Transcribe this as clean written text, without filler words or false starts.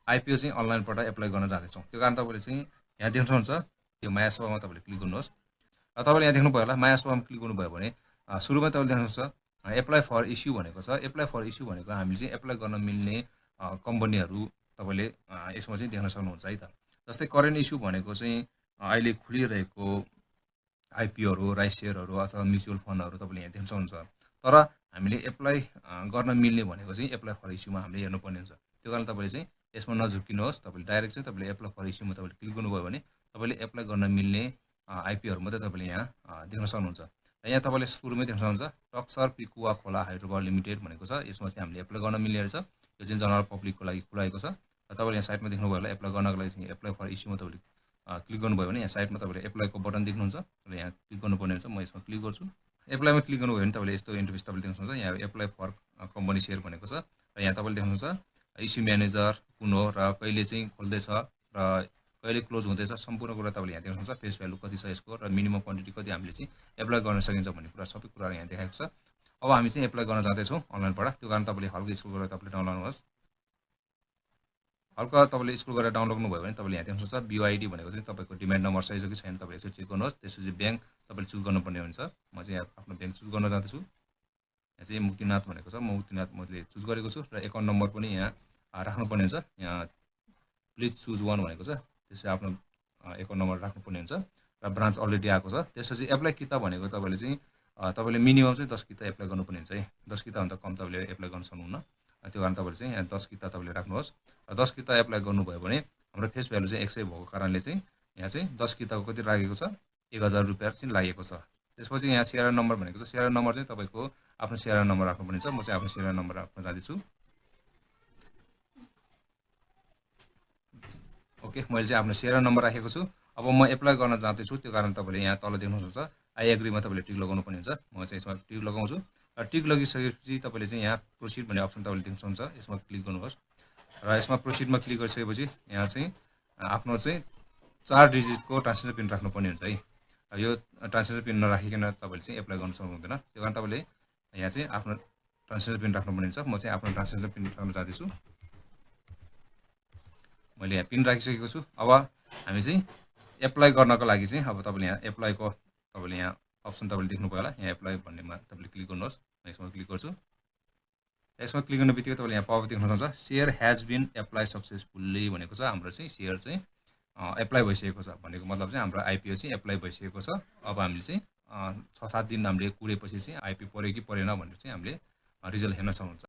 IPO चाहिँ अनलाइनबाट apply गर्न जाँदैछौँ। त्यो कारण तपाईँले चाहिँ यहाँ देख्न सक्नुहुन्छ यो माया सेवामा तपाईँले क्लिक गर्नुहोस्। र तपाईँले यहाँ देख्नुभयो होला माया सेवामा क्लिक गर्नुभयो भने सुरुमा तपाईँले देख्नुहुन्छ एप्लाई फर इस्यु भनेको छ। एप्लाई फर इस्यु भनेको हामीले चाहिँ एप्लाई गर्न मिल्ने कम्पनीहरू तपाईँले यसमा चाहिँ देख्न सक्नुहुन्छ है त। जस्तै करेन्ट इस्यु भनेको चाहिँ अहिले खुलिरहेको आइपिओहरू, राइट सेयरहरू अथवा म्युचुअल फन्डहरू तपाईँले यहाँ देख्न सक्नुहुन्छ। तर हामीले एप्लाई गर्न मिल्ने भनेको चाहिँ एप्लाई फर इस्युमा हामीले हेर्नुपर्ने हुन्छ। त्यो कारण तपाईँले चाहिँ यसमा नझुक्किनुहोस्। तपाईँले डाइरेक्ट चाहिँ तपाईँले एप्लाई फर इस्युमा तपाईँले क्लिक गर्नुभयो भने तपाईँले एप्लाई गर्न मिल्ने आइपिओहरू मात्रै तपाईँले यहाँ देख्न सक्नुहुन्छ। र यहाँ तपाईँले सुरुमै देख्न सक्नुहुन्छ टक्सर पिकुवा खोला हाइड्रोपावर लिमिटेड भनेको छ। यसमा चाहिँ हामीले एप्लाई गर्न मिल्ने रहेछ। यो चाहिँ जनरल पब्लिकको लागि खुलाएको छ। र तपाईँले यहाँ साइडमा देख्नुभयो होला एप्लाई गर्नको लागि चाहिँ एप्लाई फर इस्युमा तपाईँले क्लिक गर्नुभयो भने यहाँ साइडमा तपाईँले एप्लाईको बटन देख्नुहुन्छ र यहाँ क्लिक गर्नुपर्ने हुन्छ। म यसमा क्लिक गर्छु। एप्लाईमा क्लिक गर्नुभयो भने तपाईँले यस्तो इन्टरफेस तपाईँले देख्न सक्नुहुन्छ। यहाँ एप्लाई फर कम्पनी सेयर भनेको छ र यहाँ तपाईँले देख्नुहुन्छ इस्यु म्यानेजर कुन हो र कहिले चाहिँ खोल्दैछ र कहिले क्लोज हुँदैछ सम्पूर्ण कुरा तपाईँले यहाँ देख्न सक्नुहुन्छ। फेस भ्यालु कति छ यसको र मिनिमम क्वान्टिटी कति हामीले चाहिँ एप्लाई गर्न सकिन्छ भन्ने कुरा सबै कुराहरू यहाँ देखाएको छ। अब हामी चाहिँ एप्लाई गर्न जाँदैछौँ अनलाइनबाट। त्यो कारण तपाईँले हल्का स्क्रोल गरेर तपाईँले डाउनलोड गर्नुहोस्। हल्का तपाईँले स्क्रोल गरेर डाउनलोड गर्नुभयो भने तपाईँले यहाँ देख्न सक्नुहुन्छ बिओआइडी भनेको चाहिँ तपाईँको डिमान्ड नम्बर सही छ कि छैन तपाईँले यसो चेक गर्नुहोस्। त्यसपछि ब्याङ्क तपाईँले चुज गर्नुपर्ने हुन्छ। म चाहिँ यहाँ आफ्नो ब्याङ्क चुज गर्न जाँदैछु। यहाँ चाहिँ मुक्तिनाथ भनेको छ। म मुक्तिनाथ मैले चुज गरेको छु र एकाउन्ट नम्बर पनि यहाँ राख्नुपर्ने हुन्छ। यहाँ प्लिज चुज वान भनेको छ। त्यसपछि आफ्नो एकाउन्ट नम्बर राख्नुपर्ने हुन्छ र ब्रान्च अलरेडी आएको छ। त्यसपछि एप्लाई किता भनेको तपाईँले चाहिँ तपाईँले मिनिमम चाहिँ 10 किता एप्लाई गर्नुपर्ने हुन्छ है। 10 किताभन्दा कम तपाईँले एप्लाई गर्न सक्नुहुन्न। त्यो कारण तपाईँले चाहिँ यहाँ 10 किता तपाईँले राख्नुहोस्। र 10 किता एप्लाई गर्नुभयो भने हाम्रो फेस भ्यालु चाहिँ 100 भएको कारणले चाहिँ यहाँ चाहिँ 10 किताको कति लागेको छ 1000 रुपियाँ चाहिँ लागेको छ। त्यसपछि यहाँ सिआरआर नम्बर भनेको छ। सिआरआर नम्बर चाहिँ तपाईँको आफ्नो सिआरआर नम्बर राख्नुपर्ने छ। म चाहिँ आफ्नो सिआरआर नम्बर राख्न जाँदैछु। ओके, मैले चाहिँ आफ्नो सिआरआर नम्बर राखेको छु। अब म एप्लाई गर्न जाँदैछु। त्यो कारण तपाईँले यहाँ तल देख्नुहुन्छ आई एग्रीमा तपाईँले टिक लगाउनु पर्ने हुन्छ। म चाहिँ यसमा टिक लगाउँछु र टिक लगिसकेपछि तपाईँले चाहिँ यहाँ प्रोसिड भन्ने अप्सन तपाईँले देख्न सक्नुहुन्छ। यसमा क्लिक गर्नुहोस् र यसमा प्रोसिडमा क्लिक गरिसकेपछि यहाँ चाहिँ आफ्नो चाहिँ 4 डिजिटको ट्रान्सलेसन पिन राख्नुपर्ने हुन्छ है। यो ट्रान्सलेसन पिन नराखिकन तपाईँले चाहिँ एप्लाई गर्न सक्नुहुँदैन। त्यो कारण तपाईँले यहाँ चाहिँ आफ्नो ट्रान्सलेसन पिन राख्नुपर्ने हुन्छ। म चाहिँ आफ्नो ट्रान्सलेसन पिन राख्न चाहन्छु। मैले यहाँ पिन राखिसकेको छु। अब हामी चाहिँ एप्लाई गर्नको लागि चाहिँ अब तपाईँले यहाँ एप्लाईको तपाईँले यहाँ अप्सन तपाईँले देख्नुभयो होला। यहाँ एप्लाई भन्नेमा तपाईँले क्लिक गर्नुहोस्। म यसमा क्लिक गर्छु। यसमा क्लिक गर्ने बित्तिकै तपाईँले यहाँ पप देख्न सक्नुहुन्छ share has been apply successfully भनेको छ। हाम्रो चाहिँ सेयर चाहिँ एप्लाई भइसकेको छ भनेको मतलब चाहिँ हाम्रो आइपिओ चाहिँ एप्लाई भइसकेको छ। अब हामीले चाहिँ 6-7 दिन हामीले कुरेपछि चाहिँ आइपिओ पऱ्यो कि परेन भनेर चाहिँ हामीले रिजल्ट हेर्न सक्नुहुन्छ।